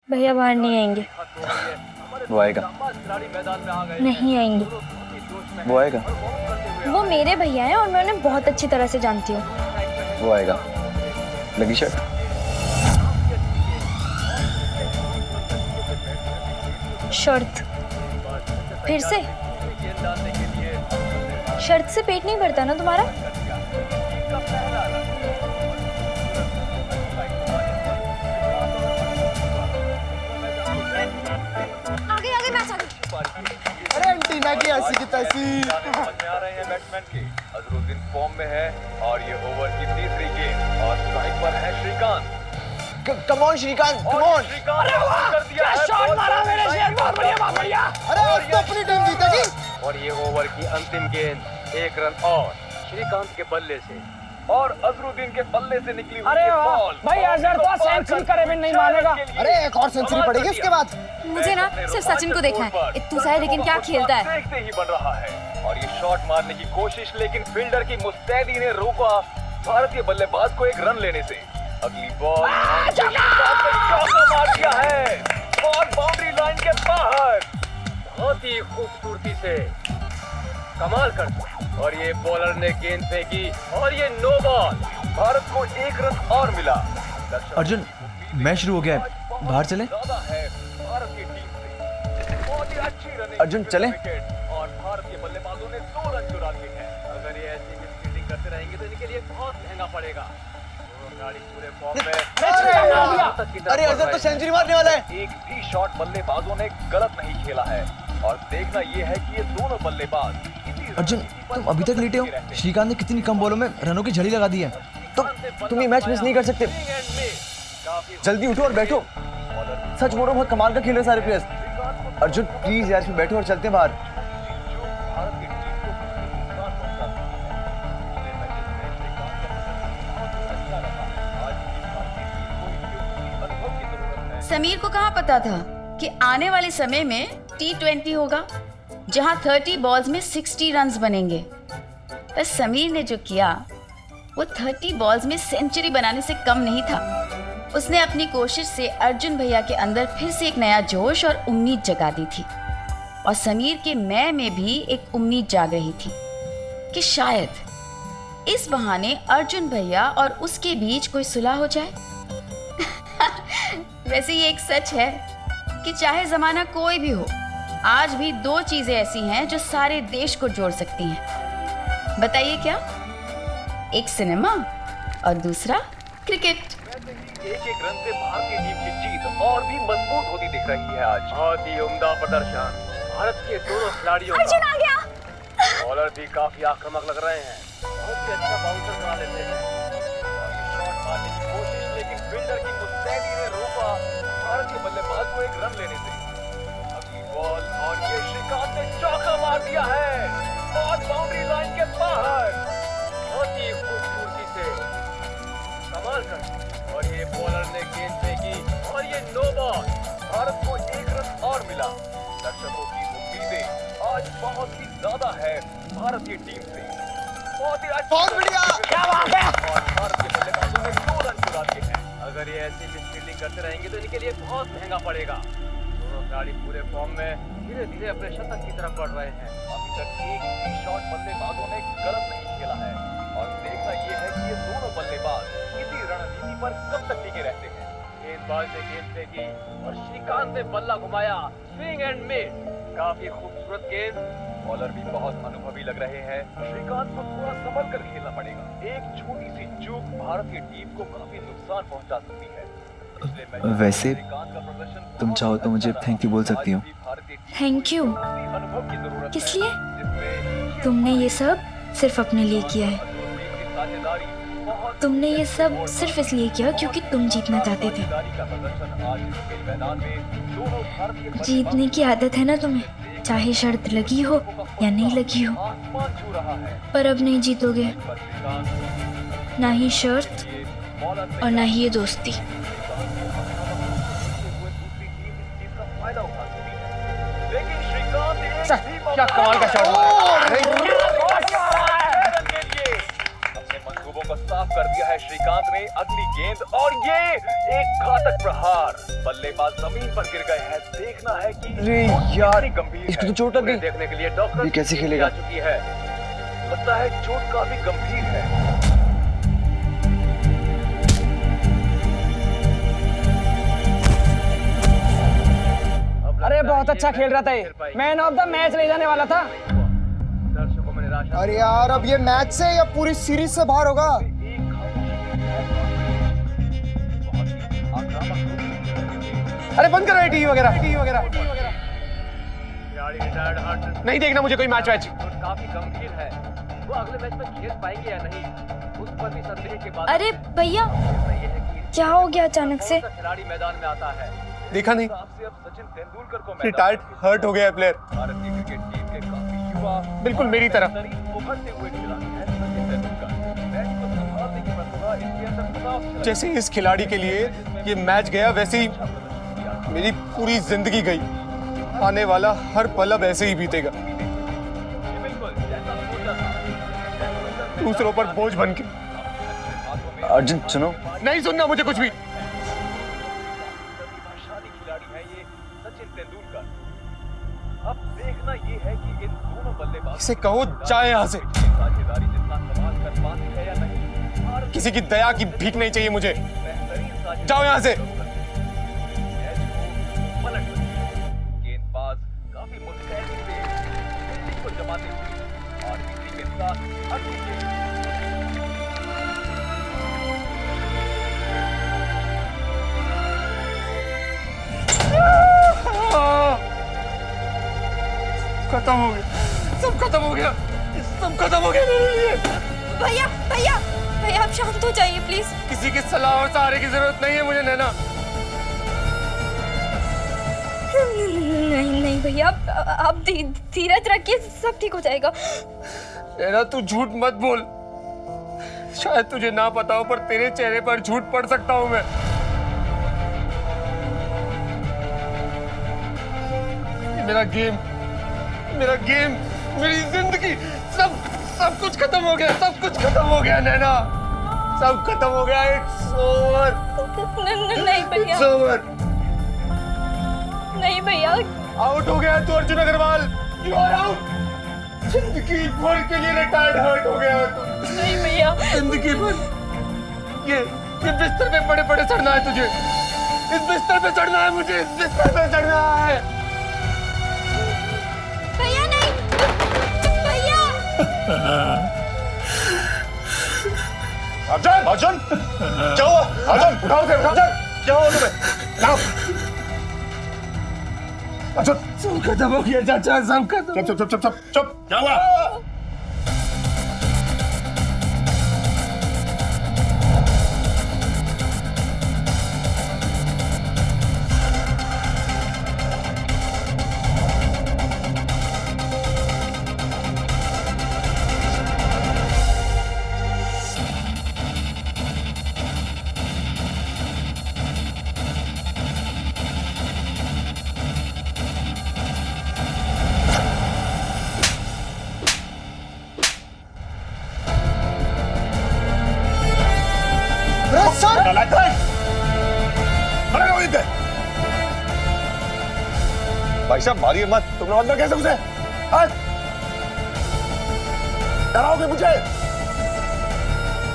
भैया बाहर नहीं आएंगे। वो आएगा। नहीं आएंगे। वो आएगा। वो मेरे भैया हैं और मैं उन्हें बहुत अच्छी तरह से जानती हूँ। वो आएगा। लगी शर्ट? शर्त? फिर से? शर्त से पेट नहीं भरता ना तुम्हारा? आगे आगे मैच आगे। अरे एंटीना की ऐसी की तैसी। आ रहे हैं बैट्समैन के। अजरुद्दीन फॉर्म में है और ये ओवर की तीसरी गेंद और स्ट्राइक पर है Srikanth. Come on Srikanth, come on. अरे वाह, क्या शॉट मारा मेरे शेर, बहुत बढ़िया, बहुत बढ़िया। अरे आज तो अपनी टीम जीतेगी। और ये ओवर की अंतिम गेंद, एक रन और श्रीकांत के बल्ले से और अजरुद्दीन के बल्ले से निकली हुई ये बॉल। भाई अजहर तो सेंचुरी करे भी नहीं मानेगा। अरे एक और सेंचुरी पड़ेगी उसके बाद। मुझे ना सिर्फ सचिन को देखना है। इत्तू सा है लेकिन क्या खेलता है। देखते ही बन रहा है और ये शॉट मारने की कोशिश, लेकिन फील्डर की मुस्तैदी ने रोका भारतीय बल्लेबाज को एक रन लेने से। अगली बॉल चौका मार दिया है, बॉल बाउंड्री लाइन के बाहर। बहुत ही खूबसूरती से कमाल कर दिया और ये बॉलर ने गेंद फेंकी और ये नो बॉल। भारत को एक रन और मिला। अर्जुन, मैच शुरू हो गया है, बाहर चले? है भारत की टीम से बहुत ही अच्छी रनिंग। अर्जुन चले? और भारत के बल्लेबाजों ने 2 रन चुरा लिए हैं। अगर ये ऐसी फील्डिंग करते रहेंगे तो इनके लिए बहुत महंगा पड़ेगा। खिलाड़ी पूरे फॉर्म में। अरे अजहर तो सेंचुरी मारने वाला है। एक भी शॉट बल्लेबाजों ने गलत नहीं खेला है और देखना ये है कि ये दोनों बल्लेबाज अर्जुन, तुम अभी तक लेटे हो? श्रीकांत ने कितनी कम बॉलों में रनों की झड़ी लगा दी है। तुम ये मैच मिस नहीं कर सकते। जल्दी उठो और बैठो। सच बोल रहा हूं, बहुत कमाल का खेल रहे सारे प्लेयर्स। अर्जुन प्लीज यार, इसमें बैठो और चलते हैं बाहर। समीर को कहाँ पता था कि आने वाले समय में T20 होगा जहां 30 बॉल्स में 60 रन्स बनेंगे। पर समीर ने जो किया वो 30 बॉल्स में सेंचुरी बनाने से कम नहीं था। उसने अपनी कोशिश से अर्जुन भैया के अंदर फिर से एक नया जोश और उम्मीद जगा दी थी और समीर के मैं में भी एक उम्मीद जाग रही थी कि शायद इस बहाने अर्जुन भैया और उसके बीच कोई सुलह हो जाए। वैसे ये एक सच है कि चाहे जमाना कोई भी हो, आज भी 2 चीजें ऐसी हैं जो सारे देश को जोड़ सकती हैं। बताइए क्या? एक सिनेमा और दूसरा क्रिकेट। एक रन से भारतीय टीम की जीत और भी मजबूत होती दिख रही है आज। बहुत ही उम्दा प्रदर्शन भारत के दोनों खिलाड़ियों का। अर्जुन आ गया। बॉलर भी काफी आक्रामक लग रहे हैं, बहुत ही अच्छा बाउंसर करा लेते हैं। शॉट मारने की कोशिश, लेकिन फील्डर की मुस्तैदी ने रोका भारत के बल्लेबाज को एक रन लेने से। अगली बॉल और ये श्रीकांत ने चौका मार दिया है, बॉल बाउंड्री लाइन के बाहर। बहुत ही खूबसूरती से कमाल कर और ये बॉलर ने गेंद फेंकी और ये नो बॉल। भारत को एक रन और मिला। दर्शकों की उम्मीदें आज बहुत ही ज्यादा है भारतीय टीम से। बहुत ही अच्छा, बहुत बढ़िया, क्या बात है। और भारत के बल्लेबाजों ने 2 रन चुरा लिए हैं। अगर ये ऐसी फील्डिंग करते रहेंगे तो इनके लिए बहुत महंगा पड़ेगा। दोनों खिलाड़ी पूरे फॉर्म में धीरे धीरे अपने शतक की तरफ बढ़ रहे हैं। अभी तक एक भी शॉट बल्लेबाजों ने गलत नहीं खेला है और देखना ये है कि ये दोनों बल्लेबाज इसी रणनीति पर कब तक टिके रहते हैं। गेंदबाज ने गेंद फेंकी और श्रीकांत ने बल्ला घुमाया, स्विंग एंड मिस। काफी खूबसूरत गेंद। बॉलर भी बहुत अनुभवी लग रहे हैं। श्रीकांत को थोड़ा संभल कर खेलना पड़ेगा। एक छोटी सी चूक भारतीय टीम को काफी नुकसान पहुंचा सकती है। वैसे तुम चाहो तो मुझे थैंक यू बोल सकती हो। Thank you? किस लिए? तुमने ये सब सिर्फ अपने लिए किया है। तुमने ये सब सिर्फ इसलिए किया क्योंकि तुम जीतना चाहते थे। जीतने की आदत है ना तुम्हें, चाहे शर्त लगी हो या नहीं लगी हो। पर अब नहीं जीतोगे, ना ही शर्त और ना ही ये दोस्ती। क्या कमाल का शॉट मारा। अपने मंसूबों को साफ कर दिया है श्रीकांत ने। अगली गेंद और ये एक घातक प्रहार, बल्लेबाज जमीन पर गिर गए हैं। देखना है कि अरे चोट यार, कितनी गंभीर इसको है। तो चोट लग गई। उन्हें देखने के लिए डॉक्टर ये कैसे की टीम खेलेगा? आ चुकी है। लगता है चोट काफी गंभीर है। अब अरे लगता है बहुत ये अच्छा खेल रहा था ये, खेल पाएंगे। मैन ऑफ द मैच ले जाने वाला था। दर्शकों में निराशा। अरे यार, अब ये मैच से या पूरी सीरीज से बाहर होगा? एक बहुत ही आक्रामक रूप से अरे बंद करो टीवी वगैरह, टीवी वगैरह। खिलाड़ी रिटायर्ड हार्ट नहीं देखना मुझे कोई मैच वैच। चोट काफी गंभीर है। वो अगले मैच में खेल पाएंगे या नहीं, उस पर भी संदेह के बाद अरे भैया, ये है कि क्या हो गया अचानक से? कौन सा खिलाड़ी मैदान में आता है। देखा नहीं, आपसे अब सचिन तेंदुलकर को मैदान रिटायर्ड हर्ट हो गया है प्लेयर, भारतीय क्रिकेट टीम के काफी युवा बिल्कुल मेरी तरह। बेहतरीन उभरते हुए खिलाड़ी हैं सचिन तेंदुलकर। मैच को संभालने की प्रतिभा इनके अंदर खुदाब से जैसे इस खिलाड़ी के लिए ये मैच गया, वैसे ही मेरी पूरी जिंदगी गई। आने वाला हर पल अब ऐसे ही बीतेगा, बिल्कुल जैसा सोचा था। दूसरों पर बोझ बन के। अर्जुन सुनो, नहीं सुनना मुझे कुछ भी। प्रतिभाशाली खिलाड़ी है ये सचिन तेंदुलकर। अब देखना ये है कि इन दोनों बल्लेबाज इसे कहो जाए यहाँ से। साझेदारी जितना कमाल कर पाती है या नहीं। भारत किसी की दया की भीख नहीं चाहिए मुझे। बेहतरीन साझेदारी जाओ यहाँ से। मैच को पलट बनी। गेंदबाज काफी मुस्तैदी से फील्डिंग को जमाते हुए और इसी के साथ अगली गेंद खत्म हो गया, सब खत्म हो गया, सब खत्म हो गया मेरे लिए। भैया भैया भैया, आप शांत हो जाइए प्लीज। किसी की सलाह और सहारे की जरूरत नहीं है मुझे नैना। नहीं नहीं भैया, आप धीरज रखिए, सब ठीक हो जाएगा। नैना तू झूठ मत बोल। शायद तुझे ना पता हो, पर तेरे चेहरे पर झूठ पढ़ सकता हूं मैं। ये मेरा गेम, मेरी जिंदगी, सब कुछ खत्म हो गया, सब कुछ खत्म हो गया नैना, सब खत्म हो गया। इट्स ओवर, नहीं भैया, इट्स ओवर। नहीं भैया, आउट हो गया तू Arjun Agarwal, you are out. जिंदगी भर के लिए रिटायर्ड हर्ट हो गया तू, नहीं भैया। जिंदगी भर। ये बिस्तर पे पड़े पड़े चढ़ना है तुझे, इस बिस्तर पे चढ़ना है मुझे, इस बिस्तर पे चढ़ना है। भैया नहीं, भैया। अर्जुन क्या हुआ? अर्जुन उठाओ उसे, उठाओ। क्या हुआ तुम्हें? लाओ अर्जुन। सब खत्म हो गया चाचा, सब खत्म। चुप। क्या हुआ? भाई साहब मारिए मत, तुम लोग अंदर कैसे घुसे? डराओगे मुझे?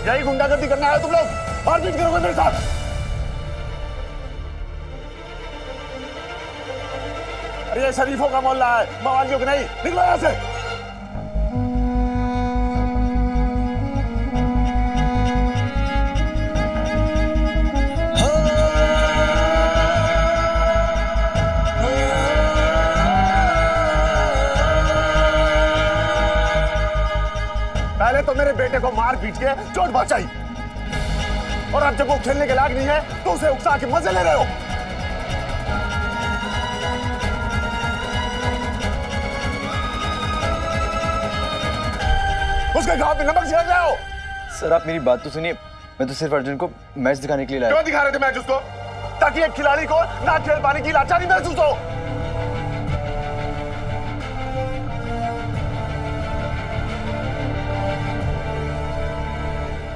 यही गुंडागर्दी करना है तुम लोग? मारपीट करोगे मेरे साथ? अरे ये शरीफों का मोहल्ला है, मवालियों का नहीं। निकलो यहाँ से। पहले तो मेरे बेटे को मार पीट के चोट पहुंचाई, और अब जब वो खेलने के लायक नहीं है तो उसे उकसा के मजे ले रहे हो। उसके घाव पे नमक छिड़क रहे हो। सर आप मेरी बात तो सुनिए, मैं तो सिर्फ अर्जुन को मैच दिखाने के लिए लाया। क्यों दिखा रहे थे मैच उसको? ताकि एक खिलाड़ी को ना खेल पाने की लाचारी महसूस हो।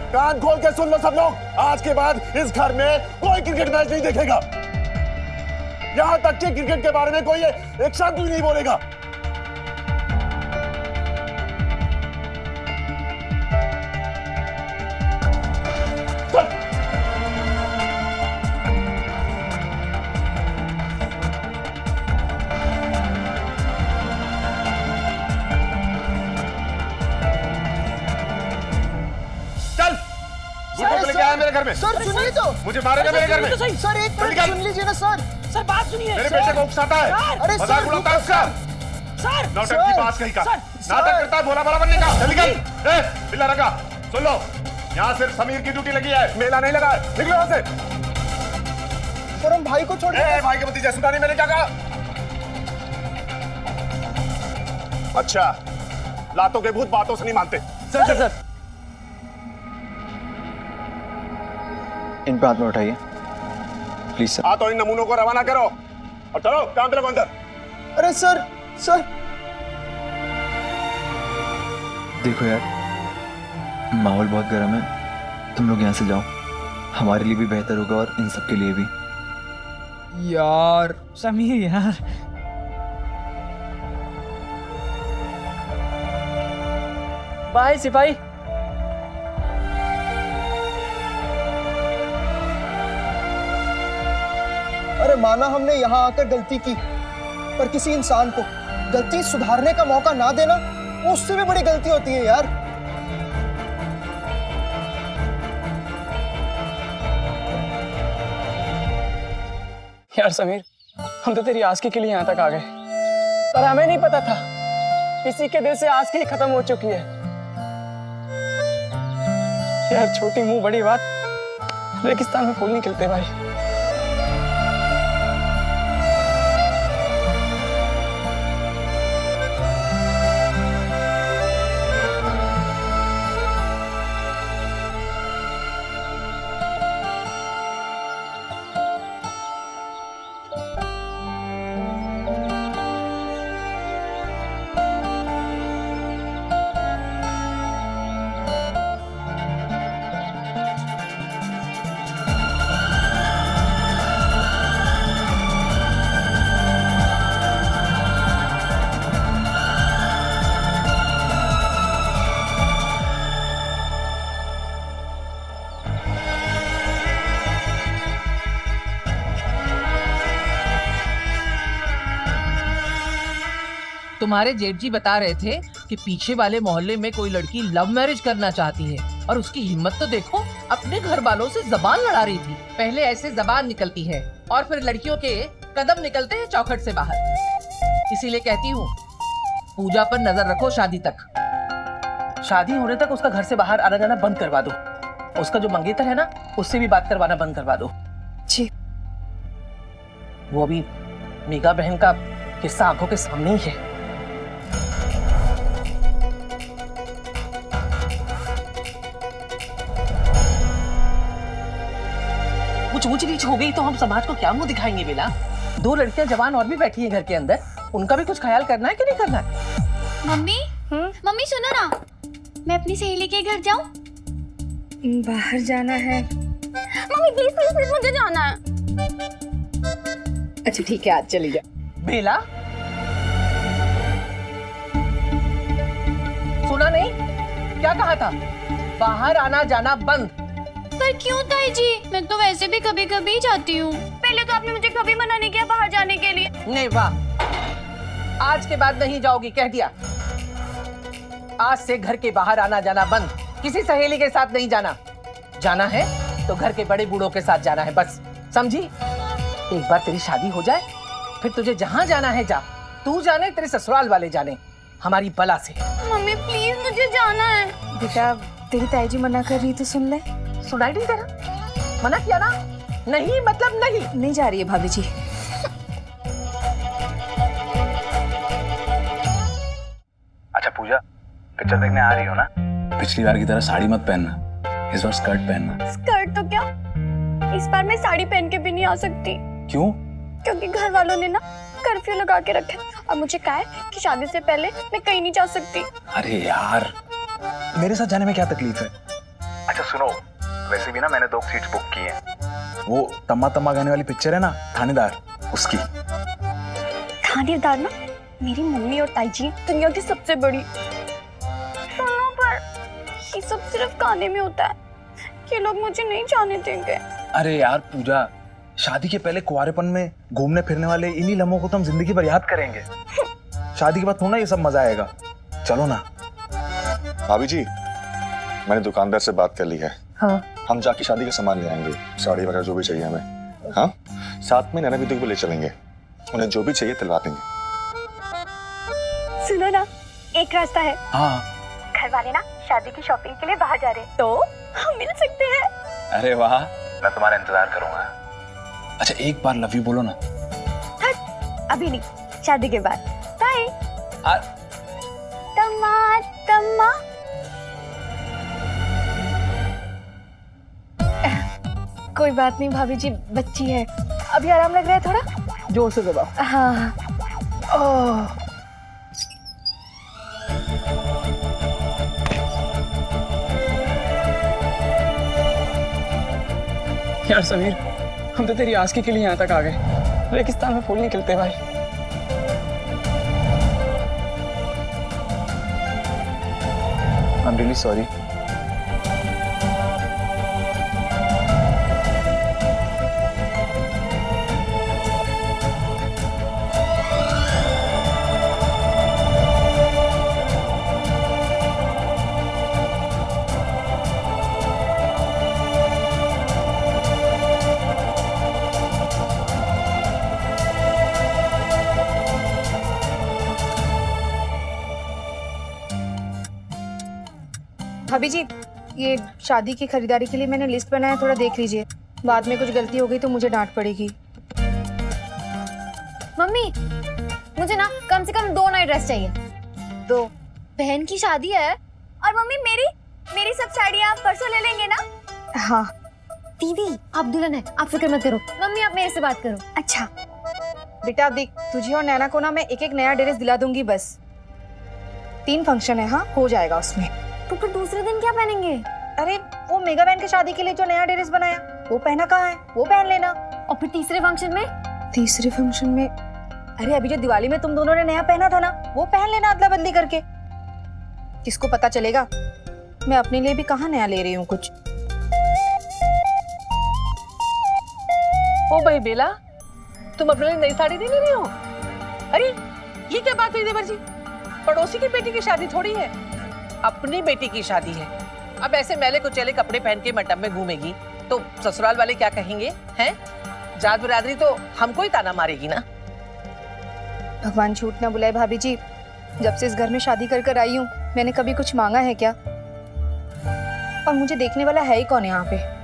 कान खोल के सुन लो सब लोग, आज के बाद इस घर में कोई क्रिकेट मैच नहीं देखेगा। यहां तक कि क्रिकेट के बारे में कोई एक शब्द भी नहीं बोलेगा। मेरे घर में सर सुनिए तो, मुझे मारेगा मेरे घर में। सर एक मिनट सुन लीजिए ना सर। सर बात सुनिए। मेरे बेटे को उकसाता है, अरे सर, मजाक उड़ाता है उसका। सर नौटंकी बात कहीं का नाटक करता है, भोला भाला बनने का। चल निकल। ए बिल्ला रखा, सुन लो, यहाँ सिर्फ समीर की ड्यूटी लगी है, मेला नहीं लगा है। निकलो यहाँ से। सर हम भाई को छोड़ भाई के भतीजा, सुना नहीं मैंने क्या कहा? अच्छा, लातों के भूत बातों से नहीं मानते। सर सर सर इन पे हाथ में उठाइए प्लीज सर। हाँ तो इन नमूनों को रवाना करो और चलो काम पे लगो अंदर। अरे सर सर देखो यार, माहौल बहुत गर्म है, तुम लोग यहाँ से जाओ, हमारे लिए भी बेहतर होगा और इन सब के लिए भी। यार समीर यार, बाय सिपाही। अरे माना हमने यहाँ आकर गलती की, पर किसी इंसान को गलती सुधारने का मौका ना देना, वो उससे भी बड़ी गलती होती है यार। यार समीर, हम तो तेरी आस्की के लिए यहाँ तक आ गए, पर हमें नहीं पता था किसी के दिल से आस्की खत्म हो चुकी है। यार छोटी मुंह बड़ी बात, रेगिस्तान में फूल नहीं खिलते भाई। तुम्हारे जेठ जी बता रहे थे कि पीछे वाले मोहल्ले में कोई लड़की लव मैरिज करना चाहती है, और उसकी हिम्मत तो देखो, अपने घर वालों से जबान लड़ा रही थी। पहले ऐसे जबान निकलती है और फिर लड़कियों के कदम निकलते हैं चौखट से बाहर। इसीलिए कहती हूँ, पूजा पर नजर रखो शादी तक। शादी होने तक उसका घर से बाहर आना जाना बंद करवा दो। उसका जो मंगेतर है ना, उससे भी बात करवाना बंद करवा दो। जी। वो अभी मेघा बहन का किस्सा आंखों के सामने ही है। कुछ ऊंच नीच हो गई तो हम समाज को क्या मुंह दिखाएंगे बेला? 2 लड़कियां जवान और भी बैठी हैं घर के अंदर, उनका भी कुछ ख्याल करना है कि नहीं करना है? मम्मी मम्मी सुनो ना, मैं अपनी सहेली के घर जाऊं? बाहर जाना है। मम्मी प्लीज प्लीज प्लीज, मुझे जाना है। अच्छा ठीक है, आज चली जा। बेला सुना नहीं क्या कहा था? बाहर आना जाना बंद। पर क्यों ताई जी, मैं तो वैसे भी कभी कभी जाती हूँ। पहले तो आपने मुझे कभी मना नहीं किया बाहर जाने के लिए। नहीं वाह, आज के बाद नहीं जाओगी, कह दिया। आज से घर के बाहर आना जाना बंद, किसी सहेली के साथ नहीं जाना। जाना है तो घर के बड़े बूढ़ों के साथ जाना है, बस समझी? एक बार तेरी शादी हो जाए, फिर तुझे जहाँ जाना है जा, तू जाने तेरे ससुराल वाले जाने, हमारी बला से। मम्मी प्लीज मुझे जाना है। बेटा तेरी ताई जी मना कर रही तो सुन ले। सुनाई नहीं दे रहा? मना किया ना? नहीं मतलब नहीं। नहीं जा रही है भाभी जी। अच्छा पूजा, पिक्चर देखने आ रही हो ना? पिछली बार की तरह साड़ी मत पहनना, इस बार स्कर्ट पहनना। स्कर्ट तो क्या, इस बार मैं साड़ी पहन के भी नहीं आ सकती। क्यों? क्योंकि घर वालों ने ना कर्फ्यू लगा के रखा है और मुझे कहा है कि शादी से पहले मैं कहीं नहीं जा सकती। अरे यार, मेरे साथ जाने में क्या तकलीफ है? अच्छा सुनो, वैसे भी ना मैंने 2 सीट्स बुक की हैं। वो तम्मा तम्मा गाने वाली पिक्चर है ना, थानेदार, उसकी। थानेदार ना, मेरी मम्मी और ताई जी दुनिया की सबसे बड़ी। सुनो पर ये सब सिर्फ गाने में होता है, ये लोग मुझे नहीं जाने देंगे। अरे यार पूजा, शादी के पहले कुंवारेपन में घूमने फिरने वाले इन्हीं लम्हों को तो हम जिंदगी भर याद करेंगे। शादी के बाद थोड़ा ये सब मजा आएगा। चलो ना। भाभी जी, मैंने दुकानदार से बात कर ली है। हाँ। हम जाके शादी का सामान ले आएंगे, साड़ी वगैरह जो भी चाहिए हमें। हाँ, साथ में नैना दीदी को ले चलेंगे, उन्हें जो भी चाहिए दिलवा देंगे। सुनो ना, एक रास्ता है। हाँ। घर वाले ना शादी की शॉपिंग के लिए बाहर जा रहे हैं, तो हम मिल सकते हैं। अरे वाह, मैं तुम्हारा इंतजार करूंगा। अच्छा एक बार लव यू बोलो ना। अभी नहीं, शादी के बाद। बाय। तम्मा तम्मा। कोई बात नहीं भाभी जी, बच्ची है, अभी आराम लग रहा है थोड़ा। जोर से दबाओ। हाँ। ओह, यार समीर, हम तो तेरी आस्की के लिए यहाँ तक आ गए, रेगिस्तान में फूल नहीं खिलते भाई। I am really sorry. भाभी जी, ये शादी की खरीदारी के लिए मैंने लिस्ट बनाया, थोड़ा देख लीजिए। बाद में कुछ गलती हो गई तो मुझे डांट पड़ेगी। मम्मी, मुझे ना कम से कम 2 नए ड्रेस चाहिए। 2? बहन की शादी है, और मम्मी मेरी सब साड़ियाँ परसों ले लेंगे ना? हाँ। दीदी, आप दुल्हन है, आप फिक्र मत करो। मम्मी आप मेरे से बात करो। अच्छा। बेटा देख, तुझे और नैना को ना मैं एक नया ड्रेस दिला दूंगी बस। 3 फंक्शन है, हाँ हो जाएगा उसमें। तो फिर दूसरे दिन क्या पहनेंगे? अरे वो मेगा बहन की शादी के लिए जो नया ड्रेस बनाया, वो पहना कहाँ है, वो पहन लेना। और फिर तीसरे फंक्शन में? तीसरे फंक्शन में, अरे अभी जो दिवाली में तुम दोनों ने नया पहना था ना, वो पहन लेना अदला बदली करके। किसको पता चलेगा मैं अपने लिए भी कहाँ नया ले रही हूँ कुछ। ओ भाई बेला, तुम अपने लिए नई साड़ी नहीं ले रही हो? अरे ये क्या बात हुई देवर जी? पड़ोसी की बेटी की शादी थोड़ी है, अपनी बेटी की शादी है। अब ऐसे मैले कुचैले कपड़े पहन के मंडप में घूमेगी तो ससुराल वाले क्या कहेंगे? हैं? जात बिरादरी तो हमको ही ताना मारेगी ना। भगवान झूठ ना बुलाए भाभी जी, जब से इस घर में शादी कर कर आई हूँ मैंने कभी कुछ मांगा है क्या? और मुझे देखने वाला है ही कौन यहाँ पे?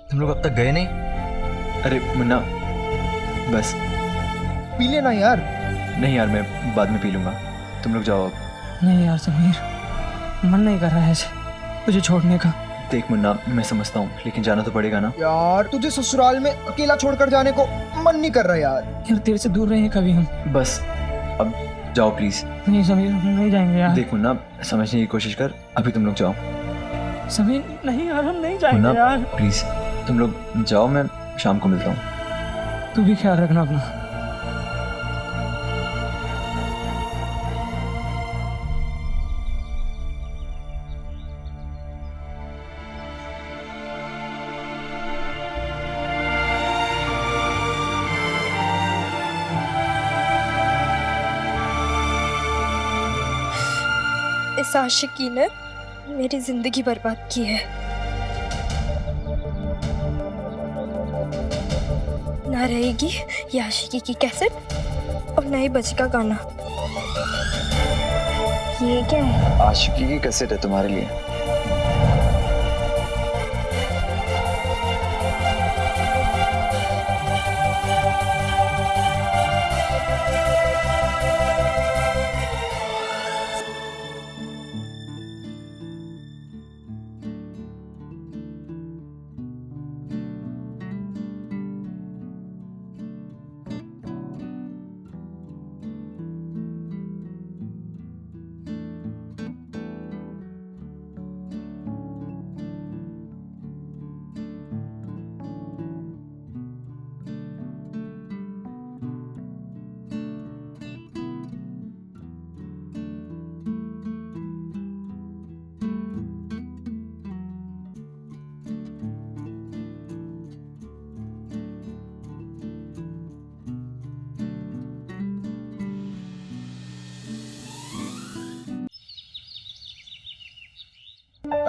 तुम लोग अब तक गए नहीं? अरे मुन्ना बस पी लेना यार। नहीं यार, मैं बाद में पी लूंगा, तुम लोग जाओ अब। नहीं यार समीर, मन नहीं कर रहा है तुझे छोड़ने का। देख मुन्ना, मैं समझता हूँ लेकिन जाना तो पड़ेगा ना। यार तुझे ससुराल में अकेला छोड़कर जाने को मन नहीं कर रहा यार। यार तेरे से दूर रहे कभी हम। बस अब जाओ प्लीज। नहीं समीर, हम नहीं जाएंगे यार। देख मुन्ना, समझने की कोशिश कर, अभी तुम लोग जाओ। समीर नहीं यार, हम नहीं जाएंगे यार। प्लीज तुम लोग जाओ, मैं शाम को मिलता हूँ। तू भी ख्याल रखना अपना। इस आशिकी ने मेरी जिंदगी बर्बाद की है। ना रहेगी ये आशिकी की कैसेट और ना ही बजेगा गाना। ये क्या है? आशिकी की कैसेट है तुम्हारे लिए।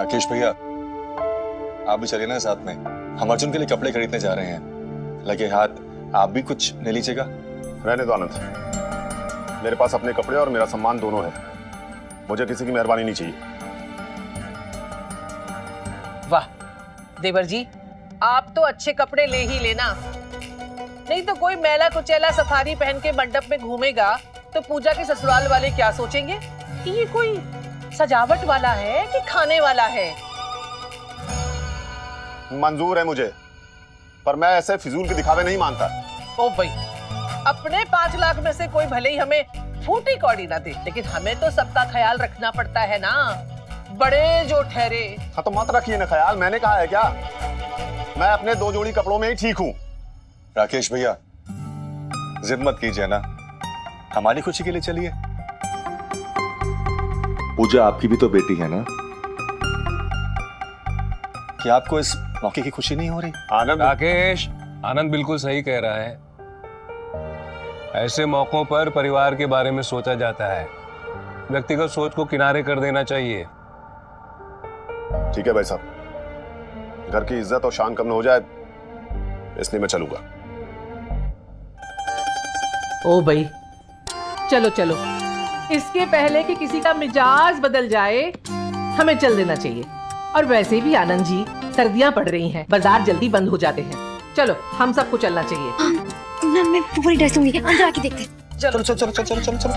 राकेश भैया, आप भी चलिए ना साथ में। हम अर्जुन के लिए कपड़े खरीदने जा रहे हैं। लगे हाथ आप भी कुछ ले लीजिएगा। रहने दो आनंद, मेरे पास अपने कपड़े और मेरा सम्मान दोनों है। मुझे किसी की मेहरबानी नहीं चाहिए। वाह देवर जी, आप तो अच्छे कपड़े ले ही लेना, नहीं तो कोई मैला कुचैला सफारी पहन के मंडप में घूमेगा तो पूजा के ससुराल वाले क्या सोचेंगे कि ये कोई सजावट वाला है कि खाने वाला है। मंजूर है मुझे, पर मैं ऐसे फिजूल के दिखावे नहीं मानता। ओ भाई, अपने 5 लाख में से कोई भले ही हमें फूटी कौड़ी ना दे, लेकिन हमें तो सबका ख्याल रखना पड़ता है ना, बड़े जो ठहरे। हाँ तो मत रखिए ना ख्याल, मैंने कहा है क्या? मैं अपने 2 जोड़ी कपड़ों में ही ठीक हूँ। राकेश भैया, जिद मत कीजिए ना, हमारी खुशी के लिए चलिए। पूजा आपकी भी तो बेटी है ना, क्या आपको इस मौके की खुशी नहीं हो रही? आनंद, राकेश, आनंद बिल्कुल सही कह रहा है। ऐसे मौकों पर परिवार के बारे में सोचा जाता है, व्यक्तिगत सोच को किनारे कर देना चाहिए। ठीक है भाई साहब, घर की इज्जत और शान कम न हो जाए इसलिए मैं चलूंगा। ओ भाई, चलो चलो, इसके पहले कि किसी का मिजाज बदल जाए हमें चल देना चाहिए। और वैसे भी आनंद जी, सर्दियां पड़ रही हैं, बाजार जल्दी बंद हो जाते हैं। चलो हम सबको चलना चाहिए। ना मैं पूरी ड्रेस लूंगी, अंदर आके देखते। चलो चलो चलो चलो चलो चलो।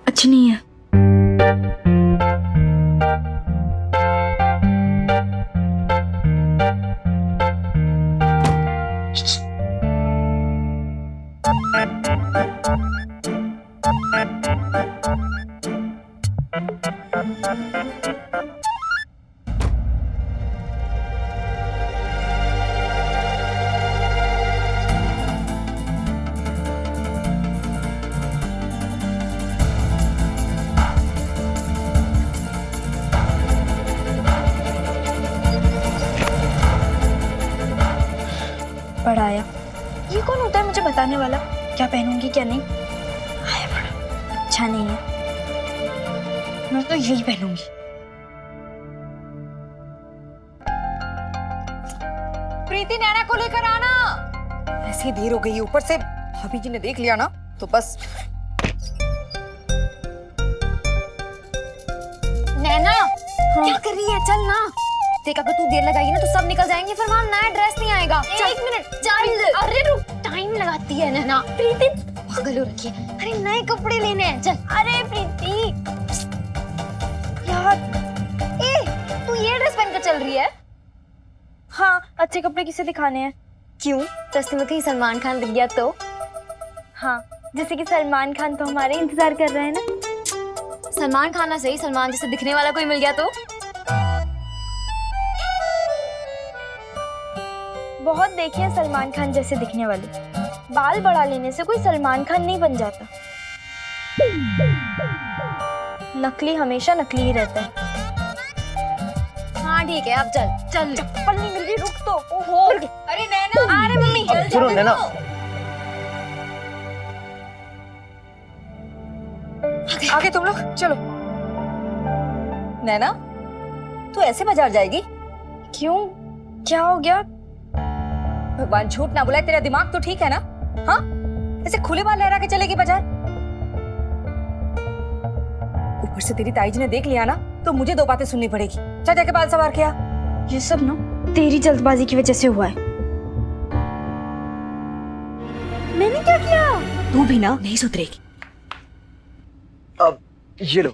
अच्छी नहीं है। पढ़ाया, ये कौन होता है मुझे बताने वाला क्या पहनूंगी क्या नहीं? आया बड़ा अच्छा नहीं है, मैं तो यही पहनूंगी। प्रीति, नैना को लेकर आना। ऐसी देर हो गई, ऊपर से भाभी जी ने देख लिया ना तो बस। नैना क्या कर रही है? चल ना, देख अगर तू देर लगाएगी ना तो सब निकल जाएंगे, फिर वहाँ नया ड्रेस नहीं आएगा। एक मिनट, चल। अरे रुक, टाइम लगाती है नैना। प्रीति पागल हो रखी है, अरे नए कपड़े लेने हैं, चल। अरे प्रीति यार, तू ये ड्रेस पहन कर चल रही है? हाँ, अच्छे कपड़े किसे दिखाने हैं? क्यों, रास्ते में कहीं सलमान खान दिख गया तो? हाँ, जैसे कि सलमान खान तो हमारे इंतजार कर रहे हैं ना। सलमान खान ना सही, सलमान जैसे दिखने वाला कोई मिल गया तो? बहुत देखे हैं सलमान खान जैसे दिखने वाले, बाल बढ़ा लेने से कोई सलमान खान नहीं बन जाता। नकली हमेशा नकली ही रहता है। हाँ ठीक है, अब चल चल। चप्पल नहीं मिल रही, रुक तो। ओहो, अरे नैना, अरे मम्मी सुनो नैना, आगे तुम लोग चलो। नैना, तू ऐसे बाजार जाएगी? क्यों, क्या हो गया? भगवान झूठ ना बुलाए, तेरा दिमाग तो ठीक है ना? हाँ, ऐसे खुले बाल लहरा के चलेगी बाजार? ऊपर से तेरी ताई जी ने देख लिया ना तो मुझे 2 बातें सुननी पड़ेगी। जा जाके बाल सवार के आ। ये सब ना तेरी जल्दबाजी की वजह से हुआ है। मैंने क्या किया? तू भी ना नहीं सुधरेगी। अब ये लो,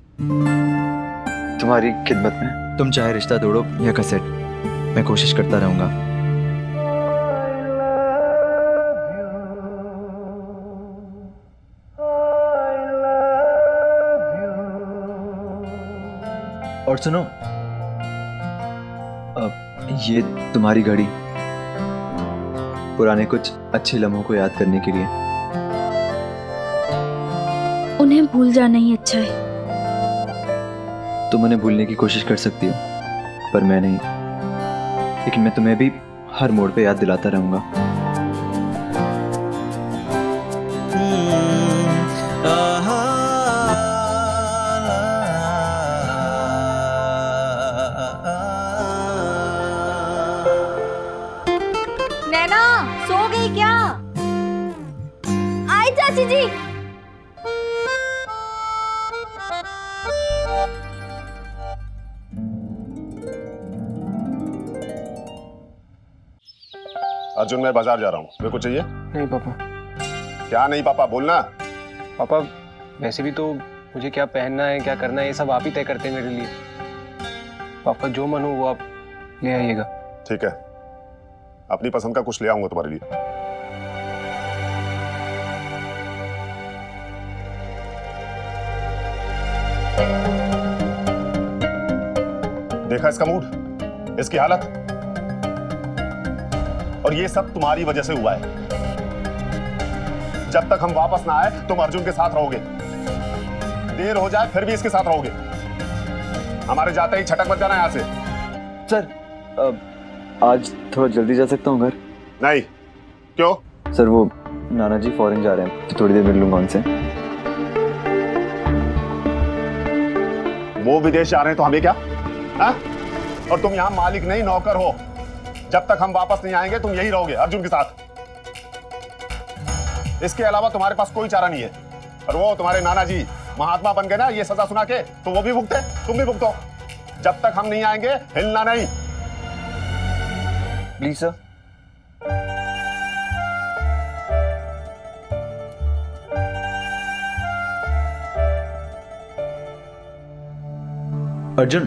तुम्हारी खिदमत में। तुम चाहे रिश्ता तोड़ो या कसेट, मैं कोशिश करता रहूंगा। और सुनो, अब ये तुम्हारी घड़ी, पुराने कुछ अच्छे लम्हों को याद करने के लिए। उन्हें भूल जाना ही अच्छा है। तुम उन्हें भूलने की कोशिश कर सकती हो, पर मैं नहीं। लेकिन मैं तुम्हें भी हर मोड़ पे याद दिलाता रहूंगा। नैना सो गई क्या? आई चाची जी। अर्जुन मैं बाजार जा रहा हूँ, मेरे को चाहिए? नहीं पापा। क्या नहीं पापा, बोलना। पापा वैसे भी तो मुझे क्या पहनना है क्या करना है ये सब आप ही तय करते हैं मेरे लिए। पापा जो मन हो वो आप ले आइएगा। ठीक है, अपनी पसंद का कुछ ले आऊंगा तुम्हारे लिए। देखा इसका मूड, इसकी हालत, और ये सब तुम्हारी वजह से हुआ है। जब तक हम वापस ना आए तुम अर्जुन के साथ रहोगे, देर हो जाए फिर भी इसके साथ रहोगे। हमारे जाते ही छटक मत जाना यहां से। सर आज थोड़ा जल्दी जा सकता हूँ घर? नहीं। क्यों? सर वो नाना जी फॉरेन जा रहे हैं तो थोड़ी देर मिल लूंगा उनसे। वो विदेश जा रहे हैं तो हमें क्या? हा? और तुम यहाँ मालिक नहीं नौकर हो। जब तक हम वापस नहीं आएंगे तुम यही रहोगे अर्जुन के साथ। इसके अलावा तुम्हारे पास कोई चारा नहीं है। और वो तुम्हारे नाना जी महात्मा बन गए ना ये सजा सुना के, तो वो भी भुगते, तुम भी भुगतो। जब तक हम नहीं आएंगे हिलना नहीं। Please sir. अर्जुन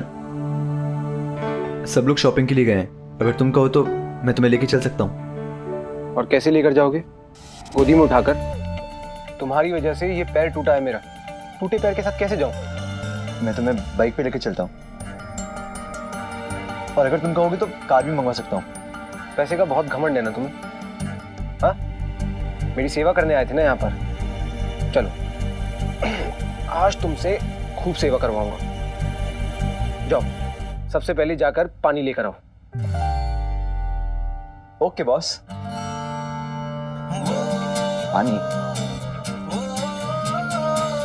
सब लोग शॉपिंग के लिए गए हैं, अगर तुम कहो तो मैं तुम्हें लेके चल सकता हूँ। और कैसे लेकर जाओगे? गोदी में उठाकर? तुम्हारी वजह से ये पैर टूटा है मेरा, टूटे पैर के साथ कैसे जाऊं? मैं तुम्हें बाइक पे लेके चलता हूँ, और अगर तुम कहोगे तो कार भी मंगवा सकता हूँ। पैसे का बहुत घमंड है ना तुम्हें? हाँ, मेरी सेवा करने आए थे ना यहाँ पर। चलो आज तुमसे खूब सेवा करवाऊंगा। जाओ सबसे पहले जाकर पानी लेकर आओ। Okay boss. पानी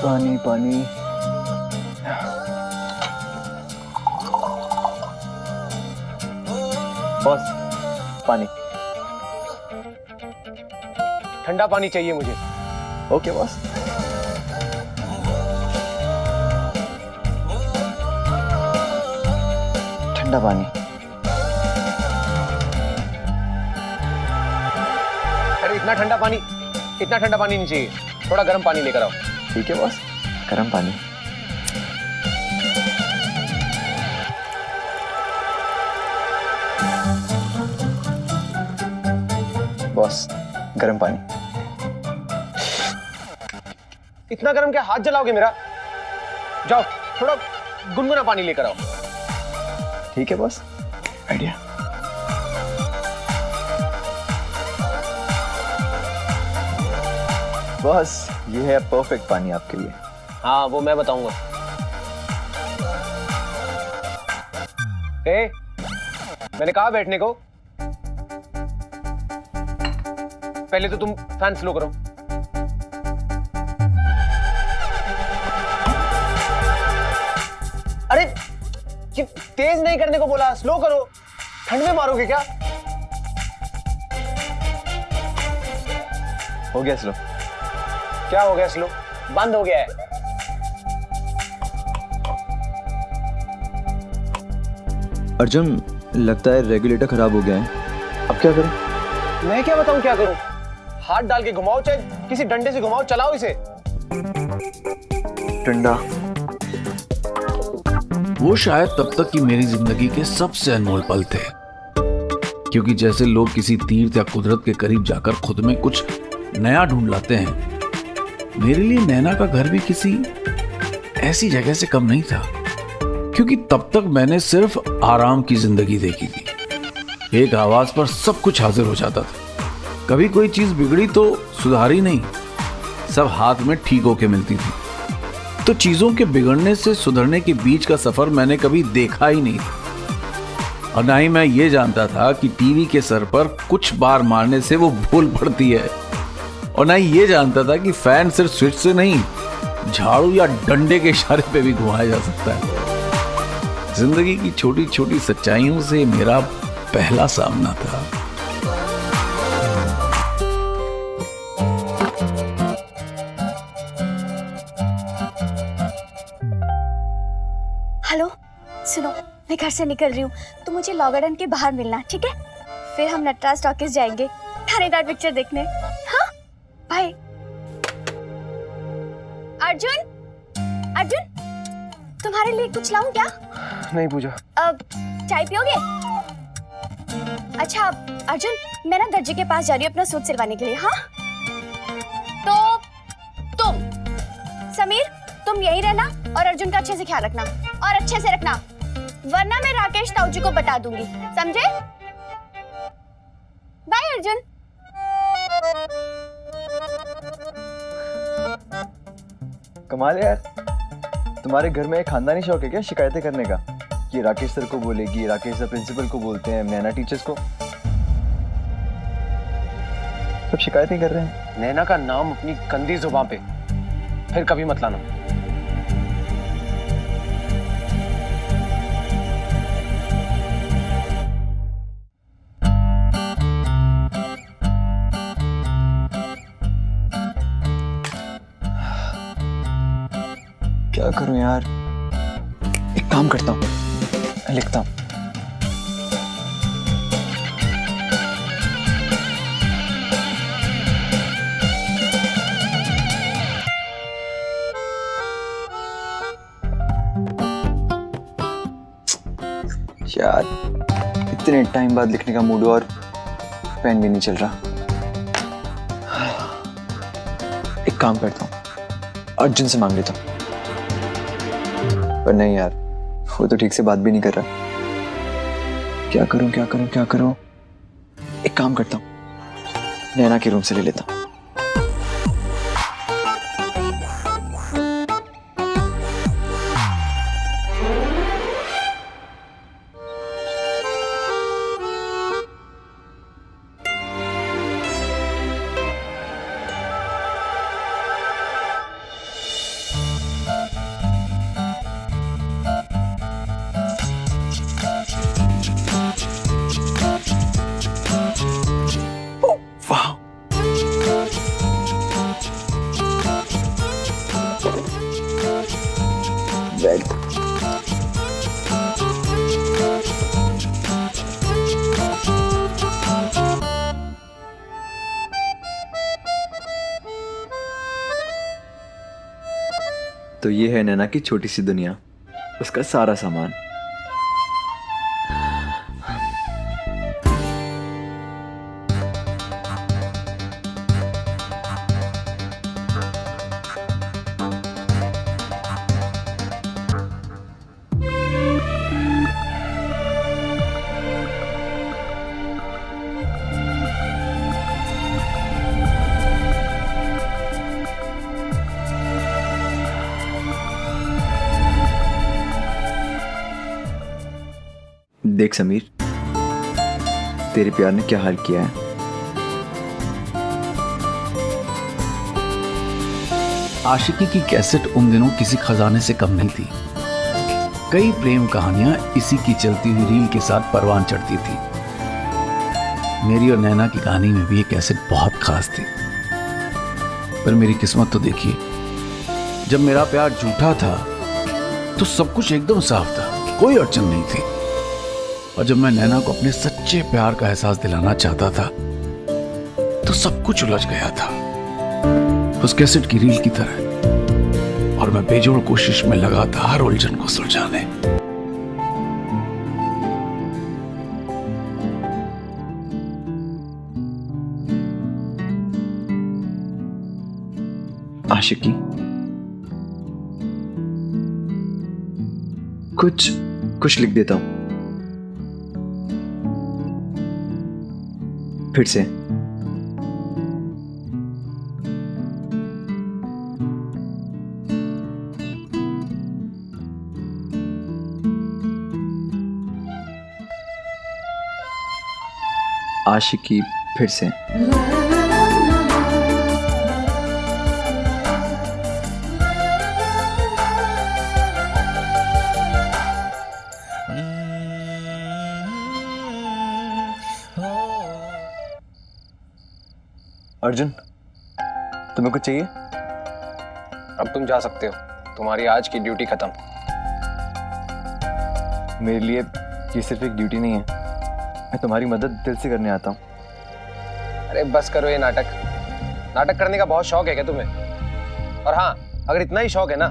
पानी पानी। बॉस पानी। ठंडा पानी चाहिए मुझे। Okay boss. ठंडा पानी। अरे इतना ठंडा पानी नहीं चाहिए, थोड़ा गर्म पानी लेकर आओ। ठीक है बॉस, गर्म पानी। बॉस गर्म पानी। इतना गर्म क्या, हाथ जलाओगे मेरा? जाओ थोड़ा गुनगुना पानी लेकर आओ। ठीक है बॉस, आइडिया। बॉस ये है परफेक्ट पानी आपके लिए। हाँ वो मैं बताऊंगा। मैंने कहा बैठने को। पहले तो तुम फैन स्लो करो। अरे ये तेज नहीं करने को बोला, स्लो करो। ठंड में मारोगे क्या? हो गया स्लो। क्या हो गया स्लो? बंद हो गया है। अर्जुन लगता है रेगुलेटर खराब हो गया है, अब क्या करें? मैं क्या बताऊं क्या करूं? हाथ डाल के घुमाओ, चाहे किसी डंडे से घुमाओ, चलाओ इसे। डंडा। वो शायद तब तक की मेरी जिंदगी के सबसे अनमोल पल थे, क्योंकि जैसे लोग किसी तीर्थ या कुदरत के करीब जाकर खुद में कुछ नया ढूंढ लाते हैं, मेरे लिए नैना का घर भी किसी ऐसी जगह से कम नहीं था, क्योंकि तब तक मैंने सिर्फ आराम की जिंदगी देखी थी। एक आवाज पर सब कुछ हाजिर हो जाता था। कभी कोई चीज बिगड़ी तो सुधारी नहीं, सब हाथ में ठीक होके मिलती थी। तो चीजों के बिगड़ने से सुधरने के बीच का सफर मैंने कभी देखा ही नहीं था। और ना ही मैं ये जानता था कि टीवी के सर पर कुछ बार मारने से वो बोल पड़ती है, और ना ही ये जानता था कि फैन सिर्फ स्विच से नहीं, झाड़ू या डंडे के इशारे पे भी घुमाया जा सकता है। जिंदगी की छोटी छोटी सच्चाइयों से मेरा पहला सामना था। हेलो, सुनो, मैं घर से निकल रही हूँ, तो मुझे लॉ गार्डन के बाहर मिलना, ठीक है? फिर हम नटराज टॉकीज जाएंगे थानेदार पिक्चर देखने। हाँ, बाय। अर्जुन, अर्जुन, तुम्हारे लिए कुछ लाऊं क्या? नहीं पूजा। अब चाय पियोगे? अच्छा अर्जुन, मैं ना दर्जी के पास जा रही हूँ अपना सूट सिलवाने के लिए। हाँ, तो तुम समीर, तुम यहीं रहना और अर्जुन का अच्छे से ख्याल रखना, और अच्छे से रखना, वरना मैं राकेश ताऊ जी को बता दूंगी, समझे? बाय अर्जुन। कमाल है यार, तुम्हारे घर में एक खानदानी शौक है क्या शिकायतें करने का? ये राकेश सर को बोलेगी, राकेश सर प्रिंसिपल को बोलते हैं, नैना टीचर्स को, सब शिकायतें कर रहे हैं। नैना का नाम अपनी गंदी जुबान पे फिर कभी मत लाना। क्या करूं यार, एक काम करता हूं, लिखता हूं। यार इतने टाइम बाद लिखने का मूड और पेन भी नहीं चल रहा। एक काम करता हूं, अर्जुन से मांग लेता हूं। पर नहीं यार, वो तो ठीक से बात भी नहीं कर रहा। क्या करूं क्या करूं क्या करूं? एक काम करता हूं, नैना के रूम से ले लेता हूं। तो ये है नैना की छोटी सी दुनिया, उसका सारा सामान। देख समीर, तेरे प्यार ने क्या हाल किया है। आशिकी की कैसेट उन दिनों किसी खजाने से कम नहीं थी। कई प्रेम कहानियां इसी की चलती हुई रील के साथ परवान चढ़ती थी। मेरी और नैना की कहानी में भी ये कैसेट बहुत खास थी। पर मेरी किस्मत तो देखिए, जब मेरा प्यार झूठा था तो सब कुछ एकदम साफ था, कोई अड़चन नहीं थी। और जब मैं नैना को अपने सच्चे प्यार का एहसास दिलाना चाहता था तो सब कुछ उलझ गया था, उस कैसेट की रील की तरह। और मैं बेजोड़ कोशिश में लगा था हर उलझन को सुलझाने। आशिकी, कुछ लिख देता हूं फिर से। आशिकी फिर से। अर्जुन, तुम्हें कुछ चाहिए? अब तुम जा सकते हो, तुम्हारी आज की ड्यूटी खत्म। मेरे लिए ये सिर्फ एक ड्यूटी नहीं है, मैं तुम्हारी मदद दिल से करने आता हूँ। अरे बस करो ये नाटक। नाटक करने का बहुत शौक है क्या तुम्हें? और हाँ, अगर इतना ही शौक है ना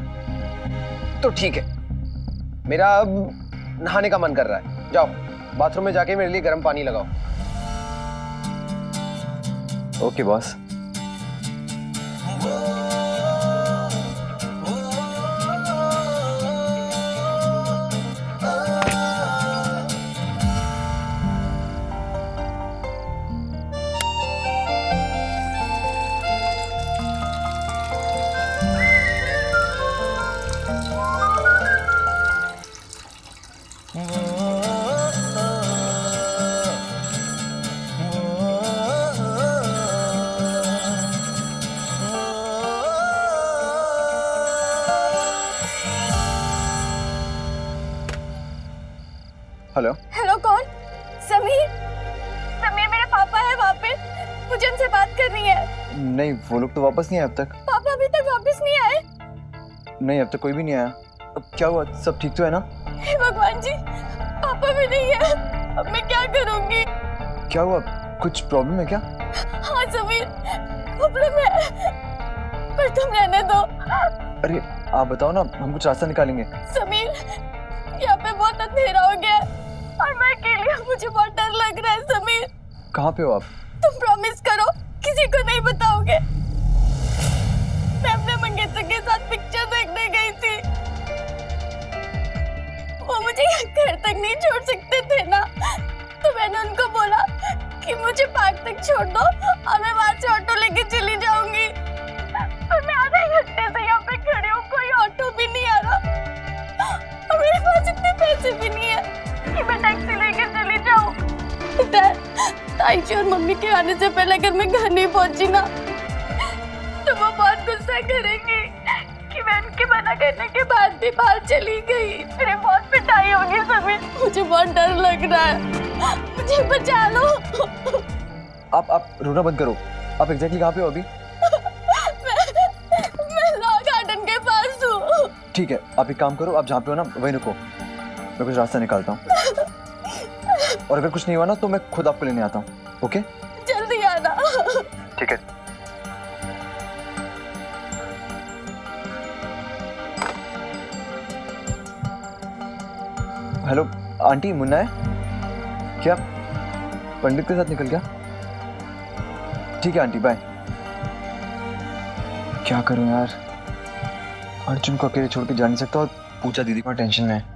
तो ठीक है, मेरा अब नहाने का मन कर रहा है। जाओ बाथरूम में जाके मेरे लिए गर्म पानी लगाओ। Okay boss. हेलो हेलो, कौन? समीर? समीर मेरे पापा है वहाँ पे, मुझे उनसे बात करनी है। नहीं, वो लोग तो वापस नहीं आए अब तक। पापा अभी तक वापस नहीं आए? नहीं, अब तक कोई भी नहीं आया। अब क्या हुआ, सब ठीक तो है ना? हे भगवान जी, पापा भी नहीं है, अब मैं क्या करूँगी? क्या हुआ, कुछ प्रॉब्लम है क्या? हाँ समीर, प्रॉब्लम है, पर तुम रहने दो। अरे आप बताओ ना, हम कुछ रास्ता निकालेंगे। समीर, यहाँ पे बहुत अंधेरा हो गया है और मैं अकेली हूँ, मुझे बहुत डर लग रहा है। समीर, कहाँ पे हो आप? तुम प्रॉमिस करो किसी को नहीं बताओगे। मैं अपने मंगेतर के साथ पिक्चर देखने गई थी, वो मुझे घर तक नहीं छोड़ सकते थे ना, तो मैंने उनको बोला कि मुझे पार्क तक छोड़ दो और मैं वहाँ से ऑटो लेके चली जाऊंगी। और मैं आधे घंटे से यहाँ पे खड़ी हूँ, कोई ऑटो भी नहीं आ रहा और मेरे पास इतने पैसे भी नहीं है कि मैं टैक्सी लेके चली जाऊँ। ताई जी और मम्मी के आने से पहले अगर मैं घर नहीं पहुंची ना तो वो बहुत गुस्सा करेंगी कि मैं उनके मना करने के बाद भी बाहर चली गई। मेरे बहुत पिटाई होगी समीर, मुझे बहुत डर लग रहा है, मुझे बचा लो। आप रोना बंद करो। आप एग्जैक्टली कहाँ पे हो अभी? मैं लॉ गार्डन के पास हूँ। ठीक है, आप एक काम करो, आप जहाँ पे हो ना वहीं रुको, मैं कुछ रास्ता निकालता हूँ। और अगर कुछ नहीं हुआ ना तो मैं खुद आपको लेने आता हूँ। ओके, जल्दी आना। ठीक है। हेलो आंटी, मुन्ना है क्या? पंडित के साथ निकल गया? ठीक है आंटी, बाय। क्या करूं यार, अर्जुन को अकेले छोड़ के जा नहीं सकता और पूजा दीदी को टेंशन में है।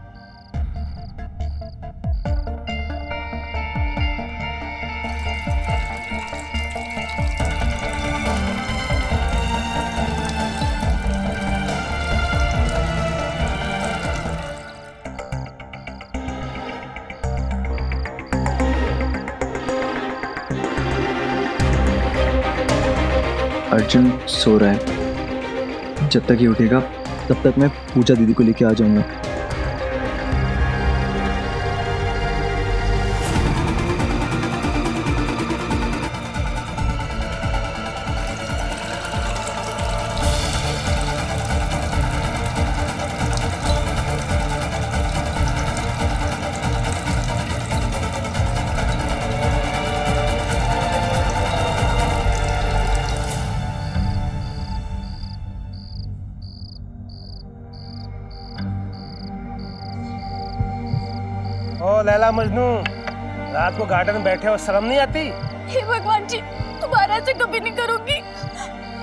अर्जुन सो रहा है, जब तक ये उठेगा तब तक मैं पूजा दीदी को लेके आ जाऊंगा। ओ लैला मजनू, रात को गार्डन में बैठे हो, शर्म नहीं आती? हे भगवान जी, दोबारा ऐसे कभी नहीं करूंगी।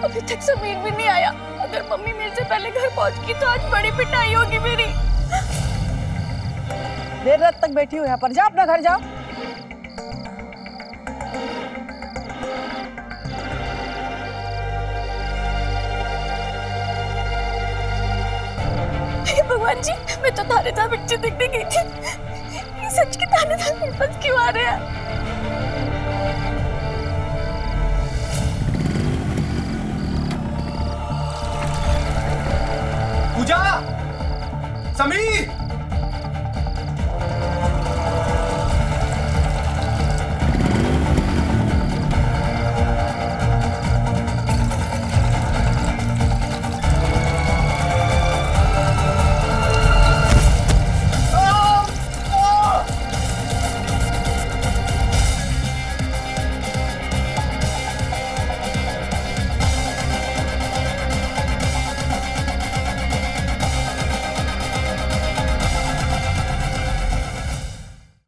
अभी तक समीर भी नहीं आया, अगर मम्मी मेरे से पहले घर पहुंच गई तो आज बड़ी पिटाई होगी मेरी। देर रात तक बैठी हो यहाँ पर, जा अपना घर जाओ। हे भगवान जी, मैं तो थानेदार पिक्चर देखने गई थी, ये सच के थानेदार मेरे पास क्यों आ रहे हैं?